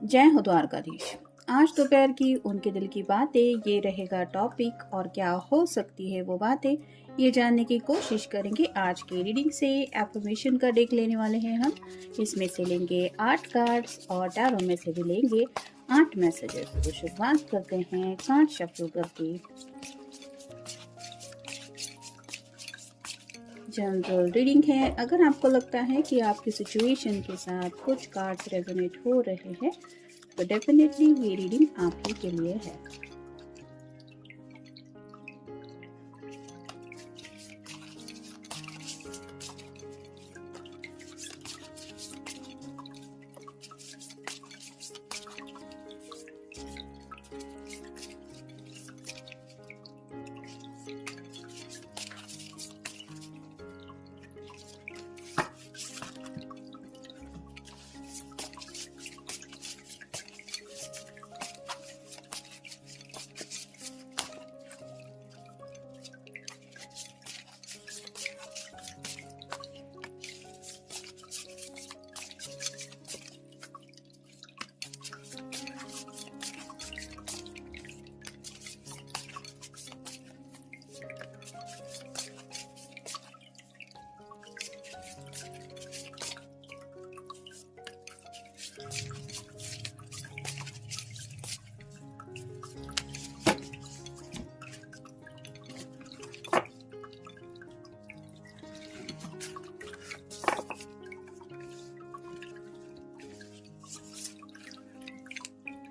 जय हो द्वारकाधीश। आज दोपहर की उनके दिल की बातें ये रहेगा टॉपिक, और क्या हो सकती है वो बातें ये जानने की कोशिश करेंगे। आज की रीडिंग से एफर्मेशन का डेक लेने वाले हैं हम। इसमें से लेंगे 8 कार्ड्स और टैरो में से भी लेंगे 8 मैसेजेस। तो शुरुआत करते हैं कार्ड शफल करके। जनरल रीडिंग है। अगर आपको लगता है कि आपकी सिचुएशन के साथ कुछ कार्ड्स रेजोनेट हो रहे हैं तो डेफिनेटली ये रीडिंग आप ही के लिए है।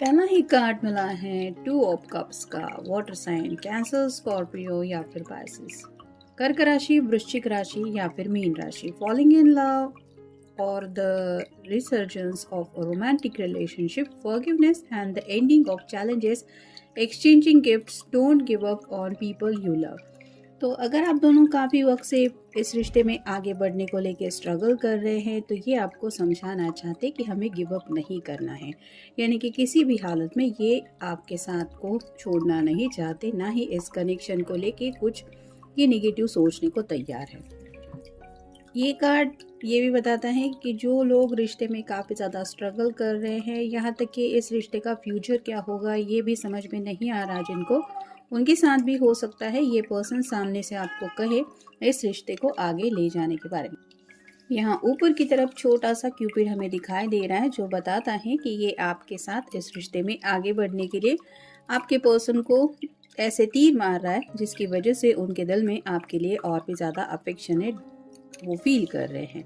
पहला ही कार्ड मिला है 2 ऑफ कप्स का। वाटर साइन कैंसर, स्कॉर्पियो या फिर पाइसिस। कर्क राशि, वृश्चिक राशि या फिर मीन राशि। Falling in love or the resurgence of a romantic relationship, forgiveness and the ending of challenges, exchanging gifts, don't give up on people you love। तो अगर आप दोनों काफ़ी वक्त से इस रिश्ते में आगे बढ़ने को लेके स्ट्रगल कर रहे हैं तो ये आपको समझाना चाहते कि हमें गिव अप नहीं करना है, यानी कि किसी भी हालत में ये आपके साथ को छोड़ना नहीं चाहते, ना ही इस कनेक्शन को लेके कुछ ये नेगेटिव सोचने को तैयार है। ये कार्ड ये भी बताता है कि जो लोग रिश्ते में काफ़ी ज़्यादा स्ट्रगल कर रहे हैं, यहाँ तक कि इस रिश्ते का फ्यूचर क्या होगा ये भी समझ में नहीं आ रहा जिनको, उनके साथ भी हो सकता है ये पर्सन सामने से आपको कहे इस रिश्ते को आगे ले जाने के बारे में। यहाँ ऊपर की तरफ छोटा सा क्यूपिड हमें दिखाई दे रहा है जो बताता है कि ये आपके साथ इस रिश्ते में आगे बढ़ने के लिए आपके पर्सन को ऐसे तीर मार रहा है जिसकी वजह से उनके दिल में आपके लिए और भी ज़्यादा अफेक्शनेट वो फील कर रहे हैं।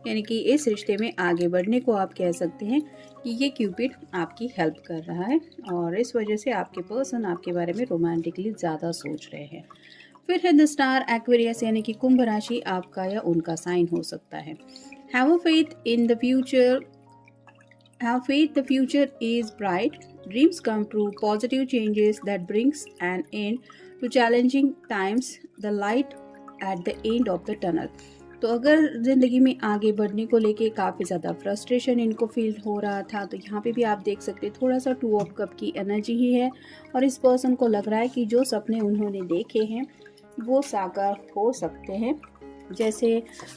यानी कि इस रिश्ते में आगे बढ़ने को आप कह सकते हैं कि ये क्यूपिड आपकी हेल्प कर रहा है और इस वजह से आपके पर्सन आपके बारे में रोमांटिकली ज़्यादा सोच रहे हैं। फिर है द स्टार, एक्वेरियस यानी कि कुंभ राशि आपका या उनका साइन हो सकता है। Have a faith in the future, have faith the future is bright, dreams come true, positive changes that brings an end to challenging times, the light at the end of the tunnel. तो अगर ज़िंदगी में आगे बढ़ने को लेके काफ़ी ज़्यादा फ्रस्ट्रेशन इनको फील हो रहा था तो यहाँ पे भी आप देख सकते हैं थोड़ा सा 2 ऑफ कप की एनर्जी ही है और इस पर्सन को लग रहा है कि जो सपने उन्होंने देखे हैं वो साकार हो सकते हैं। जैसे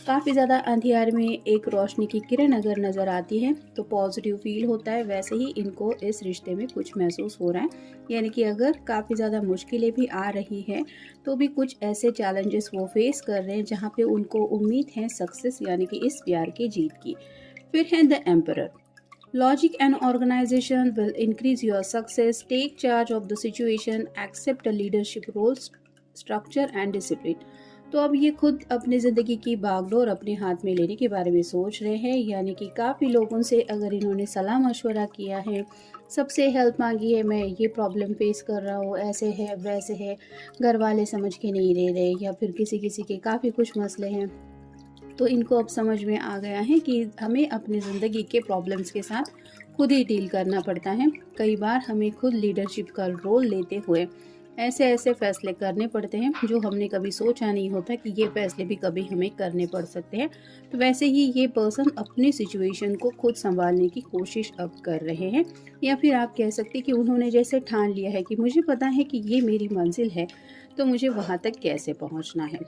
काफ़ी ज़्यादा अंधियार में एक रोशनी की किरण अगर नज़र आती है तो पॉजिटिव फील होता है, वैसे ही इनको इस रिश्ते में कुछ महसूस हो रहा है। यानी कि अगर काफ़ी ज़्यादा मुश्किलें भी आ रही हैं तो भी कुछ ऐसे चैलेंजेस वो फेस कर रहे हैं जहाँ पे उनको उम्मीद है सक्सेस यानी कि इस प्यार की जीत की। फिर है the emperor, logic and organisation will increase your success, take charge of the situation, accept a leadership role, structure and discipline. तो अब ये खुद अपनी ज़िंदगी की बागडोर अपने हाथ में लेने के बारे में सोच रहे हैं। यानी कि काफ़ी लोगों से अगर इन्होंने सलाह मशवरा किया है, सबसे हेल्प मांगी है, मैं ये प्रॉब्लम फेस कर रहा हूँ, ऐसे है वैसे है, घर वाले समझ के नहीं दे रहे या फिर किसी किसी के काफ़ी कुछ मसले हैं, तो इनको अब समझ में आ गया है कि हमें अपनी ज़िंदगी के प्रॉब्लम्स के साथ खुद ही डील करना पड़ता है। कई बार हमें खुद लीडरशिप का रोल लेते हुए ऐसे ऐसे फैसले करने पड़ते हैं जो हमने कभी सोचा नहीं होता कि ये फैसले भी कभी हमें करने पड़ सकते हैं। तो वैसे ही ये पर्सन अपनी सिचुएशन को खुद संभालने की कोशिश अब कर रहे हैं, या फिर आप कह सकते हैं कि उन्होंने जैसे ठान लिया है कि मुझे पता है कि ये मेरी मंजिल है तो मुझे वहाँ तक कैसे पहुँचना है।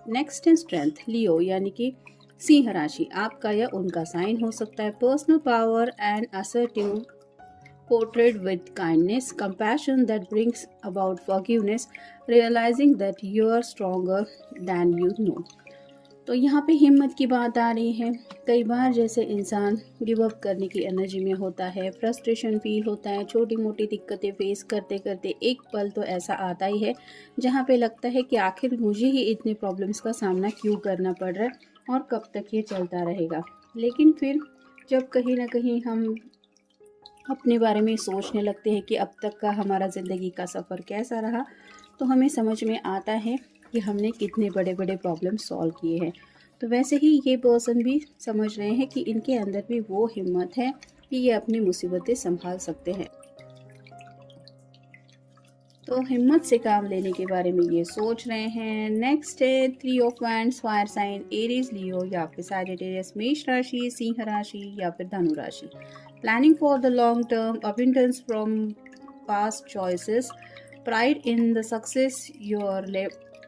नेक्स्ट है स्ट्रेंथ, लियो यानी कि सिंह राशि आपका या उनका साइन हो सकता है। Personal power and assertive portrayed with kindness, compassion that brings about forgiveness, realizing that you are stronger than you know. तो यहाँ पे हिम्मत की बात आ रही है। कई बार जैसे इंसान गिव अप करने की एनर्जी में होता है, फ्रस्ट्रेशन फील होता है, छोटी मोटी दिक्कतें फेस करते करते एक पल तो ऐसा आता ही है जहाँ पे लगता है कि आखिर मुझे ही इतने प्रॉब्लम्स का सामना क्यों करना पड़ रहा है और कब तक ये चलता रहेगा। लेकिन फिर जब कहीं ना कहीं हम अपने बारे में सोचने लगते हैं कि अब तक का हमारा ज़िंदगी का सफ़र कैसा रहा, तो हमें समझ में आता है कि हमने कितने बड़े बड़े प्रॉब्लम सॉल्व किए हैं। तो वैसे ही ये पर्सन भी समझ रहे हैं कि इनके अंदर भी वो हिम्मत है कि ये अपनी मुसीबतें संभाल सकते हैं। तो हिम्मत से काम लेने के बारे में ये सोच रहे हैं। नेक्स्ट है 3 of wands, fire sign Aries, Leo या फिर सैजिटेरियस, मेष राशि, सिंह राशि या फिर धनु राशि। Planning for the long term, abundance from past choices, pride in the success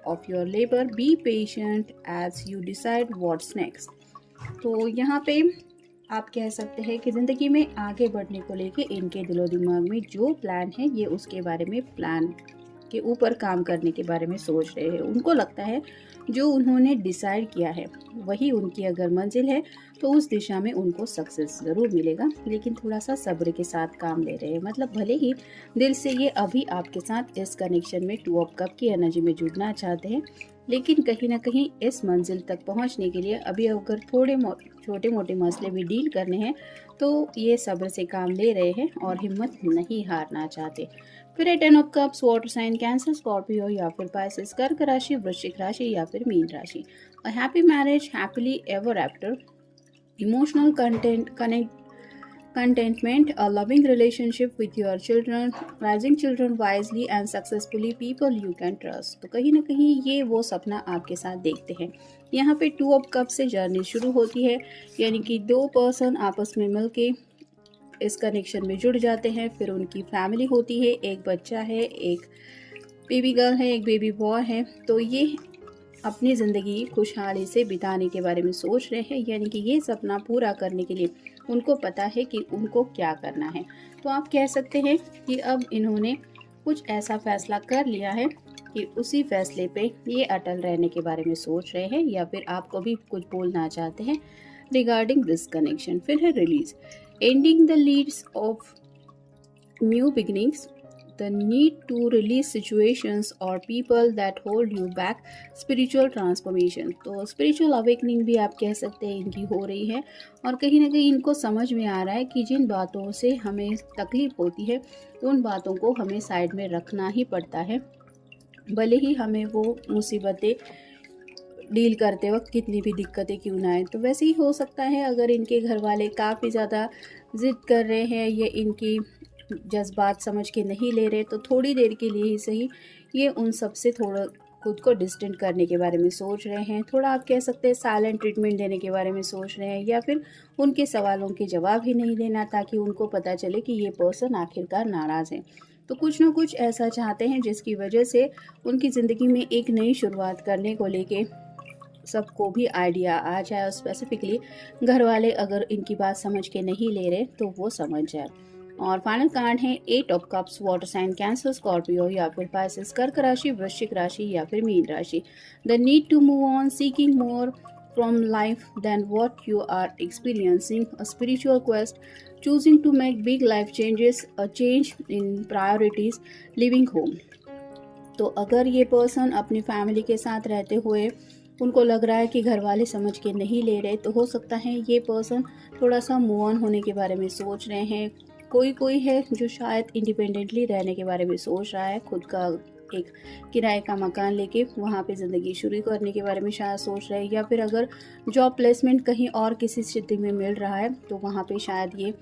of your labor, be patient as you decide what's next। तो यहाँ पे आप कह सकते हैं कि ज़िंदगी में आगे बढ़ने को लेके इनके दिलो दिमाग में जो प्लान है ये उसके बारे में, प्लान के ऊपर काम करने के बारे में सोच रहे हैं। उनको लगता है जो उन्होंने डिसाइड किया है वही उनकी अगर मंजिल है तो उस दिशा में उनको सक्सेस ज़रूर मिलेगा, लेकिन थोड़ा सा सब्र के साथ काम ले रहे हैं। मतलब भले ही दिल से ये अभी आपके साथ इस कनेक्शन में 2 ऑफ कप की एनर्जी में जुड़ना चाहते हैं, लेकिन कहीं ना कहीं इस मंजिल तक पहुंचने के लिए अभी अगर छोटे मोटे मसले भी डील करने हैं तो ये सब्र से काम ले रहे हैं और हिम्मत नहीं हारना चाहते। फिर है 10 of cups, water sign Cancer, Scorpio या फिर पाइसेस, कर्क राशि, वृश्चिक राशि या फिर मीन राशि। A happy marriage, happily ever after, emotional contentment, a loving relationship with your children, raising children wisely and successfully, people you can trust। तो कहीं ना कहीं ये वो सपना आपके साथ देखते हैं। यहाँ पे 2 ऑफ कप से जर्नी शुरू होती है, यानी कि 2 पर्सन आपस में मिलके इस कनेक्शन में जुड़ जाते हैं। फिर उनकी फैमिली होती है, एक बच्चा है, एक बेबी गर्ल है, एक बेबी बॉय है। तो ये अपनी ज़िंदगी खुशहाली से बिताने के बारे में सोच रहे हैं, यानी कि ये सपना पूरा करने के लिए उनको पता है कि उनको क्या करना है। तो आप कह सकते हैं कि अब इन्होंने कुछ ऐसा फैसला कर लिया है कि उसी फैसले पे ये अटल रहने के बारे में सोच रहे हैं, या फिर आपको भी कुछ बोलना चाहते हैं रिगार्डिंग दिस कनेक्शन। फिर है release, ending the leads of new beginnings, the need to release situations or people that hold you back, spiritual transformation। तो spiritual awakening भी आप कह सकते हैं इनकी हो रही है, और कहीं ना कहीं इनको समझ में आ रहा है कि जिन बातों से हमें तकलीफ होती है उन बातों को हमें साइड में रखना ही पड़ता है, भले ही हमें वो मुसीबतें डील करते वक्त कितनी भी दिक्कतें क्यों ना आए। तो वैसे ही हो सकता है अगर इनके घर वाले काफ़ी ज़्यादा ज़िद कर रहे हैं या इनकी जज्बात समझ के नहीं ले रहे, तो थोड़ी देर के लिए ही सही ये उन सब से थोड़ा खुद को डिस्टेंट करने के बारे में सोच रहे हैं। थोड़ा आप कह सकते हैं साइलेंट ट्रीटमेंट देने के बारे में सोच रहे हैं, या फिर उनके सवालों के जवाब ही नहीं देना ताकि उनको पता चले कि ये पर्सन आखिरकार नाराज़ है। तो कुछ ना कुछ ऐसा चाहते हैं जिसकी वजह से उनकी ज़िंदगी में एक नई शुरुआत करने को लेके सबको भी आइडिया आ जाए, और स्पेसिफिकली घर वाले अगर इनकी बात समझ के नहीं ले रहे तो वो समझ जाए। और फाइनल कार्ड है 8 of cups, water sign Cancer, Scorpio या फिर पाइसेस, कर्क राशि, वृश्चिक राशि या फिर मीन राशि। The need to move on, seeking more from life then what you are experiencing, a spiritual quest, choosing to make big life changes, a change in priorities, living home. तो अगर ये पर्सन अपनी फैमिली के साथ रहते हुए उनको लग रहा है कि घर वाले समझ के नहीं ले रहे, तो हो सकता है ये पर्सन थोड़ा सा मूव ऑन होने के बारे में सोच रहे हैं। कोई है जो शायद इंडिपेंडेंटली रहने के बारे में सोच रहा है, खुद का एक किराए का मकान लेके वहाँ पे ज़िंदगी शुरू करने के बारे में शायद सोच रहे हैं, या फिर अगर जॉब प्लेसमेंट कहीं और किसी सिटी में मिल रहा है तो वहाँ पे शायद ये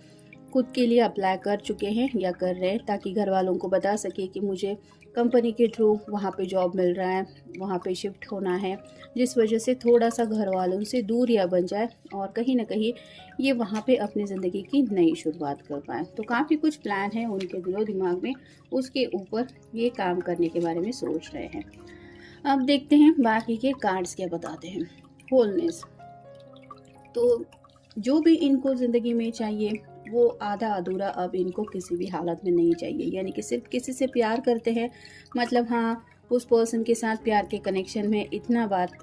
खुद के लिए अप्लाई कर चुके हैं या कर रहे हैं, ताकि घर वालों को बता सके कि मुझे कंपनी के थ्रू वहाँ पे जॉब मिल रहा है, वहाँ पे शिफ्ट होना है, जिस वजह से थोड़ा सा घर वालों से दूरियां बन जाए और कहीं ना कहीं ये वहाँ पे अपनी ज़िंदगी की नई शुरुआत कर पाए। तो काफ़ी कुछ प्लान है उनके दिलो दिमाग में, उसके ऊपर ये काम करने के बारे में सोच रहे हैं। अब देखते हैं बाकी के कार्ड्स क्या बताते हैं। होलनेस, तो जो भी इनको ज़िंदगी में चाहिए वो आधा अधूरा अब इनको किसी भी हालत में नहीं चाहिए। यानी कि सिर्फ किसी से प्यार करते हैं, मतलब हाँ, उस पर्सन के साथ प्यार के कनेक्शन में इतना बात,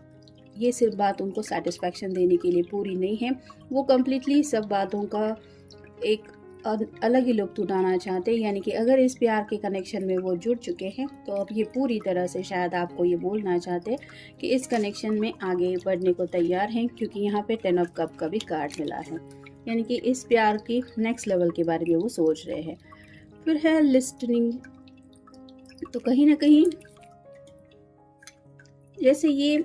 ये सिर्फ बात उनको सेटिस्फैक्शन देने के लिए पूरी नहीं है। वो कम्प्लीटली सब बातों का एक अलग ही लुत्फ़ उठाना चाहते हैं। यानी कि अगर इस प्यार के कनेक्शन में वो जुड़ चुके हैं तो अब ये पूरी तरह से शायद आपको ये बोलना चाहते हैं कि इस कनेक्शन में आगे बढ़ने को तैयार हैं, क्योंकि यहाँ पे 10 ऑफ कप का भी कार्ड मिला है। यानी कि इस प्यार की नेक्स्ट लेवल के बारे में वो सोच रहे हैं। फिर है लिस्टनिंग। तो कहीं ना कहीं जैसे ये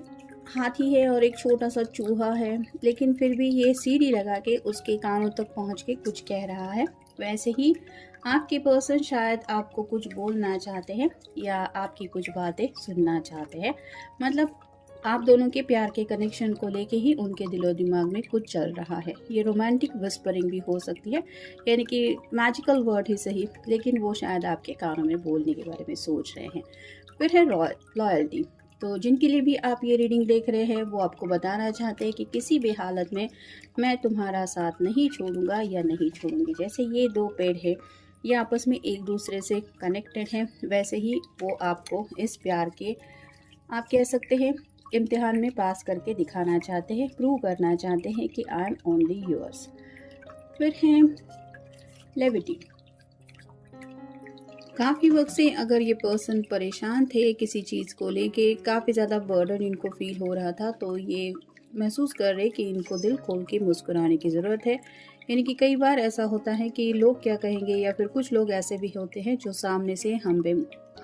हाथी है और एक छोटा सा चूहा है, लेकिन फिर भी ये सीढ़ी लगा के उसके कानों तक पहुंच के कुछ कह रहा है। वैसे ही आपके पर्सन शायद आपको कुछ बोलना चाहते हैं या आपकी कुछ बातें सुनना चाहते हैं। मतलब आप दोनों के प्यार के कनेक्शन को लेके ही उनके दिलो दिमाग में कुछ चल रहा है। ये रोमांटिक विस्परिंग भी हो सकती है, यानी कि मैजिकल वर्ड ही सही, लेकिन वो शायद आपके कानों में बोलने के बारे में सोच रहे हैं। फिर है लॉयल्टी। तो जिनके लिए भी आप ये रीडिंग देख रहे हैं वो आपको बताना चाहते हैं कि किसी भी हालत में मैं तुम्हारा साथ नहीं छोड़ूंगा या नहीं छोड़ूंगी। जैसे ये दो पेड़ है, ये आपस में एक दूसरे से कनेक्टेड हैं, वैसे ही वो आपको इस प्यार के, आप कह सकते हैं, इम्तिहान में पास करके दिखाना चाहते हैं, प्रूव करना चाहते हैं कि आई एम ओनली योर्स। फिर है लेविटी। काफ़ी वक्त से अगर ये पर्सन परेशान थे किसी चीज़ को लेके, काफ़ी ज़्यादा बर्डन इनको फील हो रहा था, तो ये महसूस कर रहे कि इनको दिल खोल के मुस्कुराने की ज़रूरत है। यानी कि कई बार ऐसा होता है कि लोग क्या कहेंगे, या फिर कुछ लोग ऐसे भी होते हैं जो सामने से हम पे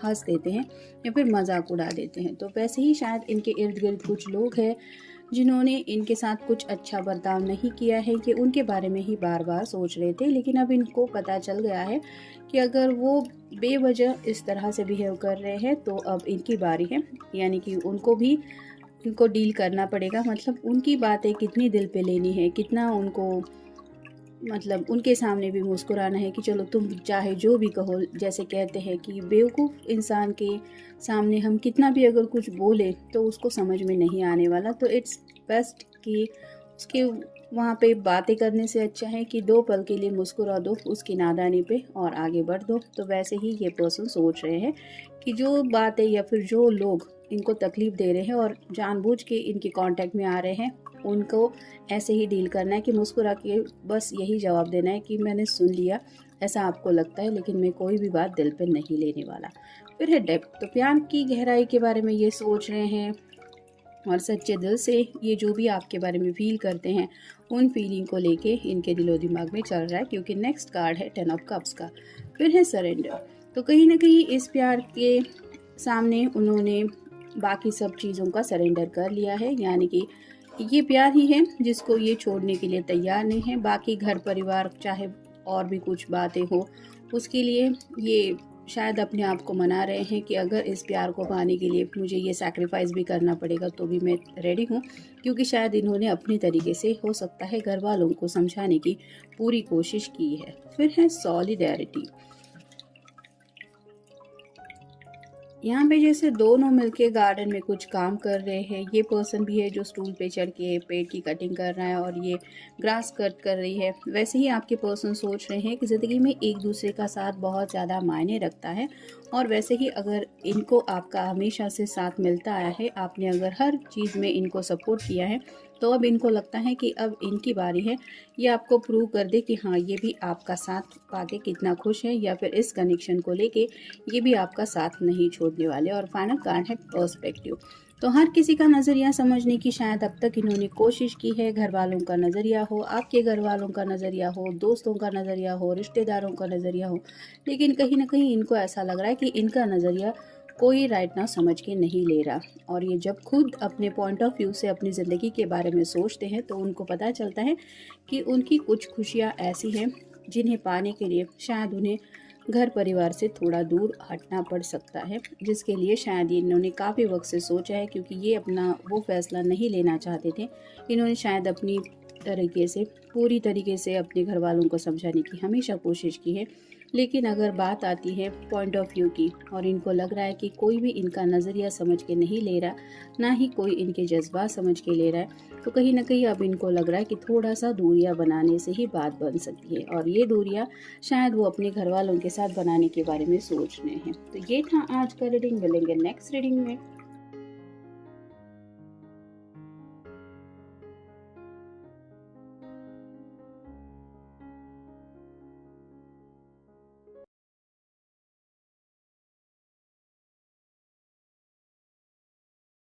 हंस देते हैं या फिर मजाक उड़ा देते हैं। तो वैसे ही शायद इनके इर्द गिर्द कुछ लोग हैं जिन्होंने इनके साथ कुछ अच्छा बर्ताव नहीं किया है, कि उनके बारे में ही बार बार सोच रहे थे। लेकिन अब इनको पता चल गया है कि अगर वो बेवजह इस तरह से बिहेव कर रहे हैं तो अब इनकी बारी है। यानी कि उनको भी इनको डील करना पड़ेगा। मतलब उनकी बातें कितनी दिल पे लेनी है, कितना उनको, मतलब उनके सामने भी मुस्कुराना है कि चलो तुम चाहे जो भी कहो। जैसे कहते हैं कि बेवकूफ़ इंसान के सामने हम कितना भी अगर कुछ बोले तो उसको समझ में नहीं आने वाला। तो इट्स बेस्ट कि उसके वहाँ पे बातें करने से अच्छा है कि 2 पल के लिए मुस्कुरा दो उसकी नादानी पे और आगे बढ़ दो। तो वैसे ही ये पर्सन सोच रहे हैं कि जो बातें या फिर जो लोग इनको तकलीफ़ दे रहे हैं और जानबूझ के इनके कांटेक्ट में आ रहे हैं, उनको ऐसे ही डील करना है कि मुस्कुरा के बस यही जवाब देना है कि मैंने सुन लिया, ऐसा आपको लगता है, लेकिन मैं कोई भी बात दिल पे नहीं लेने वाला। फिर है डेप्थ। तो प्यार की गहराई के बारे में ये सोच रहे हैं और सच्चे दिल से ये जो भी आपके बारे में फील करते हैं उन फीलिंग को लेके इनके दिलो दिमाग में चल रहा है, क्योंकि नेक्स्ट कार्ड है 10 ऑफ कप्स का। फिर है सरेंडर। तो कहीं ना कहीं इस प्यार के सामने उन्होंने बाकी सब चीज़ों का सरेंडर कर लिया है। यानी कि ये प्यार ही है जिसको ये छोड़ने के लिए तैयार नहीं है। बाकी घर परिवार चाहे और भी कुछ बातें हो, उसके लिए ये शायद अपने आप को मना रहे हैं कि अगर इस प्यार को पाने के लिए मुझे ये सैक्रिफाइस भी करना पड़ेगा तो भी मैं रेडी हूँ। क्योंकि शायद इन्होंने अपने तरीके से, हो सकता है, घर वालों को समझाने की पूरी कोशिश की है। फिर है सॉलिडेरिटी। यहाँ पे जैसे दोनों मिलके गार्डन में कुछ काम कर रहे हैं। ये पर्सन भी है जो स्टूल पे चढ़ के पेड़ की कटिंग कर रहा है और ये ग्रास कट कर रही है। वैसे ही आपके पर्सन सोच रहे हैं कि ज़िंदगी में एक दूसरे का साथ बहुत ज़्यादा मायने रखता है। और वैसे ही अगर इनको आपका हमेशा से साथ मिलता आया है, आपने अगर हर चीज़ में इनको सपोर्ट किया है, तो अब इनको लगता है कि अब इनकी बारी है ये आपको प्रूव कर दे कि हाँ, ये भी आपका साथ पाके कितना खुश है, या फिर इस कनेक्शन को लेके ये भी आपका साथ नहीं छोड़ने वाले। और फाइनल कार्ड है पर्सपेक्टिव। तो हर किसी का नज़रिया समझने की शायद अब तक इन्होंने कोशिश की है। घर वालों का नज़रिया हो, आपके घर वालों का नज़रिया हो, दोस्तों का नज़रिया हो, रिश्तेदारों का नज़रिया हो, लेकिन कहीं ना कहीं इनको ऐसा लग रहा है कि इनका नज़रिया कोई राइट ना समझ के नहीं ले रहा। और ये जब खुद अपने पॉइंट ऑफ व्यू से अपनी ज़िंदगी के बारे में सोचते हैं तो उनको पता चलता है कि उनकी कुछ खुशियाँ ऐसी हैं जिन्हें पाने के लिए शायद उन्हें घर परिवार से थोड़ा दूर हटना पड़ सकता है, जिसके लिए शायद इन्होंने काफ़ी वक्त से सोचा है। क्योंकि ये अपना वो फैसला नहीं लेना चाहते थे। इन्होंने शायद अपनी तरीके से, पूरी तरीके से अपने घर वालों को समझाने की हमेशा कोशिश की है, लेकिन अगर बात आती है पॉइंट ऑफ व्यू की और इनको लग रहा है कि कोई भी इनका नज़रिया समझ के नहीं ले रहा, ना ही कोई इनके जज्बात समझ के ले रहा है, तो कहीं ना कहीं अब इनको लग रहा है कि थोड़ा सा दूरियां बनाने से ही बात बन सकती है, और ये दूरियां शायद वो अपने घर वालों के साथ बनाने के बारे में सोच रहे हैं। तो ये था आज का रीडिंग। मिलेंगे नेक्स्ट रीडिंग में।